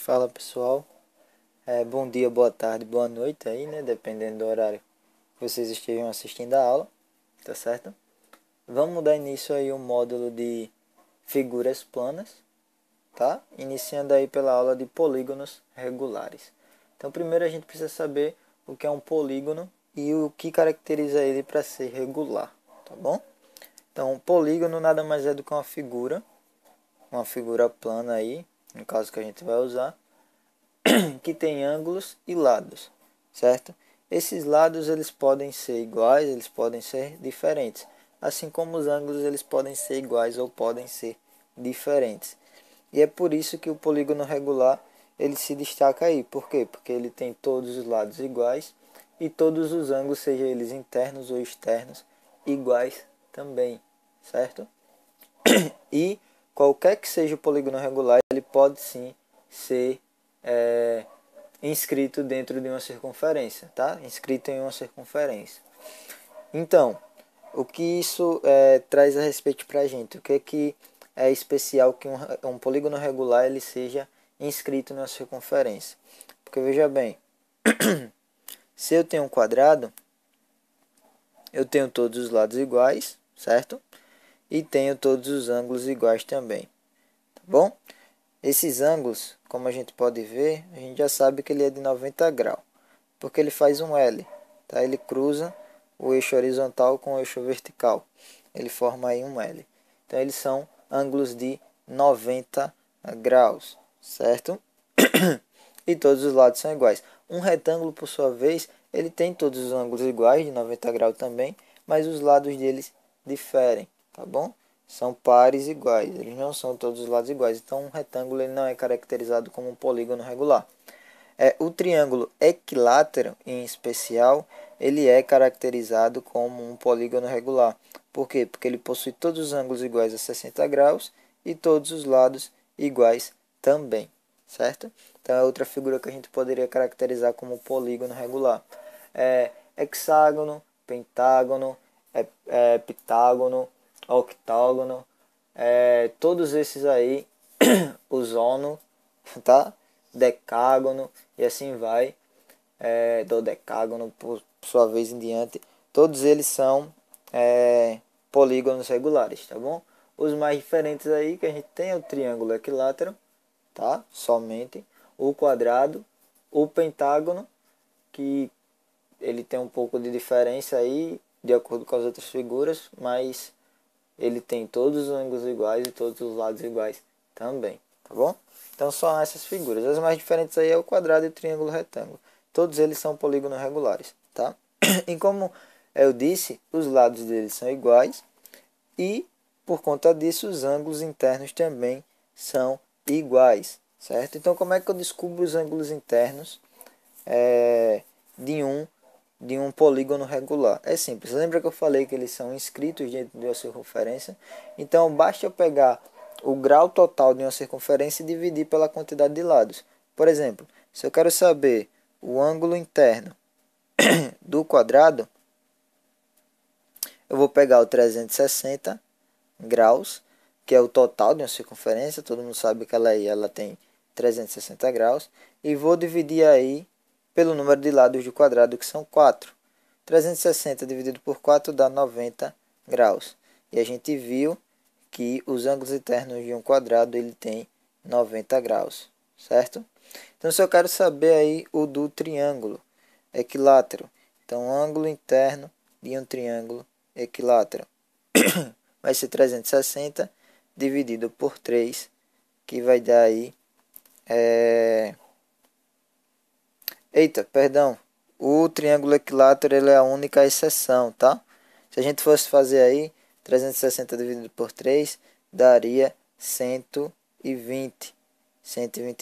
Fala pessoal, bom dia, boa tarde, boa noite aí, né? Dependendo do horário que vocês estejam assistindo a aula, tá certo? Vamos dar início aí ao módulo de figuras planas, tá? Iniciando aí pela aula de polígonos regulares. Então, primeiro a gente precisa saber o que é um polígono e o que caracteriza ele para ser regular, tá bom? Então, um polígono nada mais é do que uma figura plana aí, no caso que a gente vai usar, que tem ângulos e lados, certo? Esses lados eles podem ser iguais, eles podem ser diferentes, assim como os ângulos eles podem ser iguais ou podem ser diferentes. E é por isso que o polígono regular ele se destaca aí. Por quê? Porque ele tem todos os lados iguais e todos os ângulos, seja eles internos ou externos, iguais também, certo? E qualquer que seja o polígono regular, ele pode sim ser é, inscrito dentro de uma circunferência, tá? Inscrito em uma circunferência. Então, o que isso traz a respeito para a gente? O que é especial que um polígono regular ele seja inscrito numa circunferência? Porque veja bem, se eu tenho um quadrado, eu tenho todos os lados iguais, certo? E tenho todos os ângulos iguais também, tá bom? Esses ângulos, como a gente pode ver, a gente já sabe que ele é de 90 graus, porque ele faz um L, tá? Ele cruza o eixo horizontal com o eixo vertical, ele forma aí um L. Então eles são ângulos de 90 graus, certo? E todos os lados são iguais. Um retângulo, por sua vez, ele tem todos os ângulos iguais, de 90 graus também, mas os lados deles diferem, tá bom? São pares iguais, eles não são todos os lados iguais. Então, um retângulo ele não é caracterizado como um polígono regular. O triângulo equilátero, em especial, ele é caracterizado como um polígono regular. Por quê? Porque ele possui todos os ângulos iguais a 60 graus e todos os lados iguais também, certo? Então, é outra figura que a gente poderia caracterizar como polígono regular. Hexágono, pentágono, pitágono, octógono, todos esses aí, o zono, tá? Decágono e assim vai, dodecágono por sua vez em diante, todos eles são polígonos regulares, tá bom? Os mais diferentes aí que a gente tem é o triângulo equilátero, tá? Somente o quadrado, o pentágono, que ele tem um pouco de diferença aí de acordo com as outras figuras, mas ele tem todos os ângulos iguais e todos os lados iguais também, tá bom? Então são essas figuras. As mais diferentes aí é o quadrado e o triângulo retângulo. Todos eles são polígonos regulares, tá? E como eu disse, os lados deles são iguais e por conta disso os ângulos internos também são iguais, certo? Então como é que eu descubro os ângulos internos de um polígono regular? É simples. Lembra que eu falei que eles são inscritos dentro de uma circunferência? Então basta eu pegar o grau total de uma circunferência e dividir pela quantidade de lados. Por exemplo, se eu quero saber o ângulo interno do quadrado, eu vou pegar o 360 graus, que é o total de uma circunferência, todo mundo sabe que ela tem 360 graus, e vou dividir aí pelo número de lados do quadrado, que são 4. 360 dividido por 4 dá 90 graus. E a gente viu que os ângulos internos de um quadrado ele tem 90 graus, certo? Então, se eu quero saber aí o do triângulo equilátero, então ângulo interno de um triângulo equilátero vai ser 360 dividido por 3, que vai dar aí... Eita, perdão. O triângulo equilátero ele é a única exceção, tá? Se a gente fosse fazer aí, 360 dividido por 3 daria 120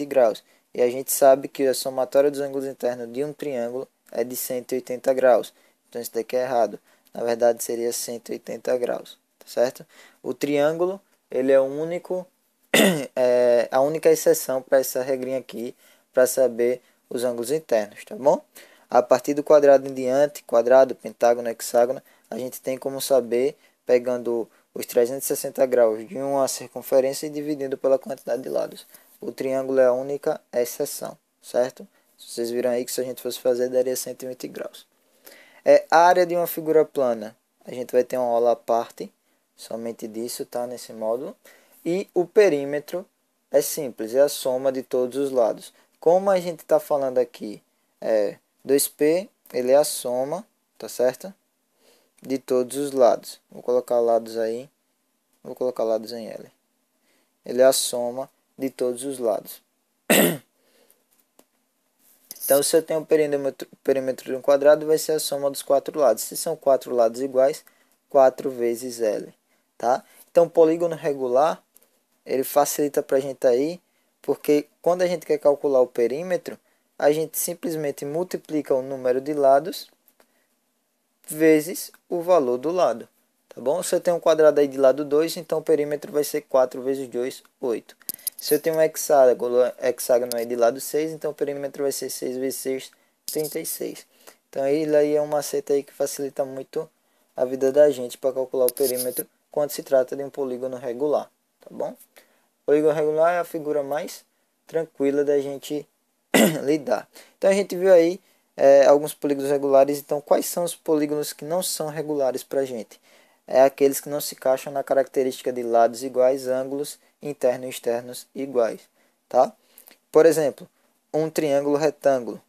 graus. E a gente sabe que a somatória dos ângulos internos de um triângulo é de 180 graus. Então isso daqui é errado. Na verdade seria 180 graus, tá certo? O triângulo, ele é o único, a única exceção para essa regrinha aqui, para saber os ângulos internos, tá bom? A partir do quadrado em diante, quadrado, pentágono, hexágono, a gente tem como saber pegando os 360 graus de uma circunferência e dividindo pela quantidade de lados. O triângulo é a única exceção, certo? Vocês viram aí que se a gente fosse fazer, daria 120 graus. A área de uma figura plana. A gente vai ter uma aula à parte, somente disso, tá? Nesse módulo. E o perímetro é simples, é a soma de todos os lados. Como a gente está falando aqui, 2P, ele é a soma, tá certo? De todos os lados. Vou colocar lados aí. Vou colocar lados em L. Ele é a soma de todos os lados. Então, se eu tenho o perímetro de um quadrado, vai ser a soma dos quatro lados. Se são quatro lados iguais, 4 vezes L. Tá? Então, o polígono regular, ele facilita para a gente aí, porque quando a gente quer calcular o perímetro, a gente simplesmente multiplica o número de lados vezes o valor do lado. Tá bom? Se eu tenho um quadrado aí de lado 2, então o perímetro vai ser 4 vezes 2, 8. Se eu tenho um hexágono aí de lado 6, então o perímetro vai ser 6 vezes 6, 36. Então ele aí é um macete aí que facilita muito a vida da gente para calcular o perímetro quando se trata de um polígono regular. Tá bom? O polígono regular é a figura mais tranquila da gente lidar. Então a gente viu aí alguns polígonos regulares. Então quais são os polígonos que não são regulares para a gente? É aqueles que não se encaixam na característica de lados iguais, ângulos internos e externos iguais. Tá? Por exemplo, um triângulo retângulo.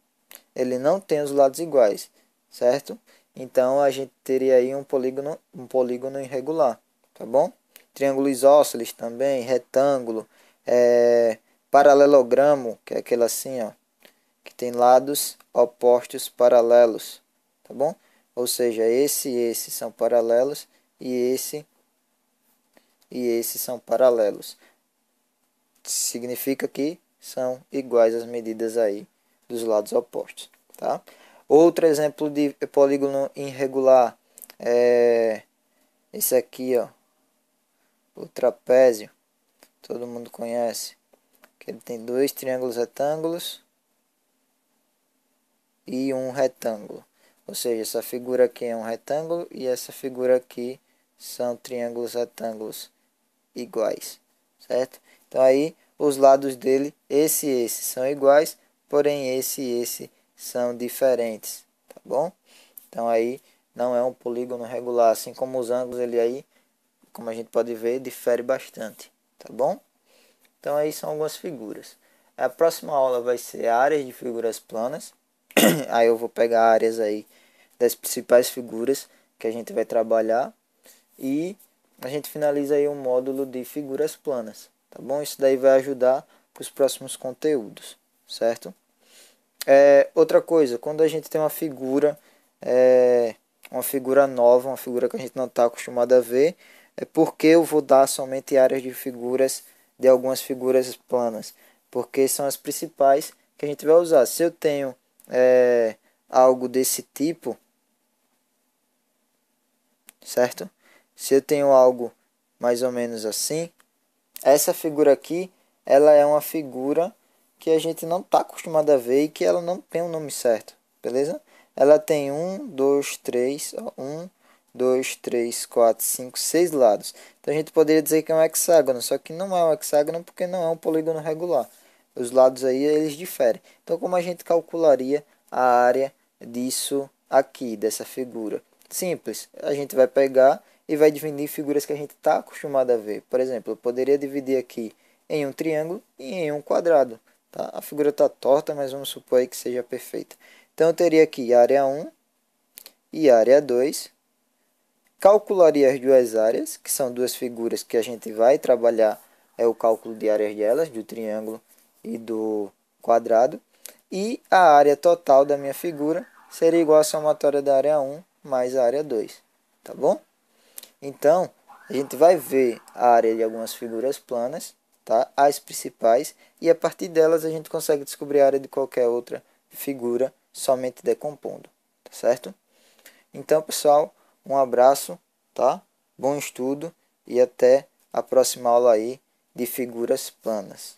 Ele não tem os lados iguais, certo? Então a gente teria aí um polígono irregular. Tá bom? Triângulo isósceles também, retângulo, paralelogramo, que é aquele assim, ó, que tem lados opostos paralelos, tá bom? Ou seja, esse e esse são paralelos e esse são paralelos. Significa que são iguais as medidas aí dos lados opostos, tá? Outro exemplo de polígono irregular é esse aqui, ó, o trapézio. Todo mundo conhece, que ele tem dois triângulos retângulos e um retângulo. Ou seja, essa figura aqui é um retângulo e essa figura aqui são triângulos retângulos iguais, certo? Então aí os lados dele, esse e esse são iguais, porém esse e esse são diferentes, tá bom? Então aí não é um polígono regular, assim como os ângulos ele aí, como a gente pode ver, difere bastante, tá bom? Então aí são algumas figuras. A próxima aula vai ser áreas de figuras planas. Aí eu vou pegar áreas aí das principais figuras que a gente vai trabalhar e a gente finaliza aí um módulo de figuras planas, tá bom? Isso daí vai ajudar para os próximos conteúdos, certo? Outra coisa, quando a gente tem uma figura nova, uma figura que a gente não está acostumado a ver, é porque eu vou dar somente áreas de figuras, de algumas figuras planas, porque são as principais que a gente vai usar. Se eu tenho algo desse tipo, certo? Se eu tenho algo mais ou menos assim, essa figura aqui, ela é uma figura que a gente não está acostumado a ver e que ela não tem um nome certo, beleza? Ela tem 2, 3, 4, 5, 6 lados. Então a gente poderia dizer que é um hexágono, só que não é um hexágono porque não é um polígono regular. Os lados aí eles diferem. Então como a gente calcularia a área disso aqui, dessa figura? Simples, a gente vai pegar e vai dividir figuras que a gente está acostumado a ver. Por exemplo, eu poderia dividir aqui em um triângulo e em um quadrado. Tá? A figura está torta, mas vamos supor aí que seja perfeita. Então eu teria aqui área 1 e área 2. Calcularia as duas áreas, que são duas figuras que a gente vai trabalhar o cálculo de áreas delas, do triângulo e do quadrado. E a área total da minha figura seria igual à somatória da área 1 mais a área 2. Tá bom? Então, a gente vai ver a área de algumas figuras planas, tá? As principais, e a partir delas a gente consegue descobrir a área de qualquer outra figura somente decompondo, tá certo? Então, pessoal, um abraço, tá? Bom estudo e até a próxima aula aí de figuras planas.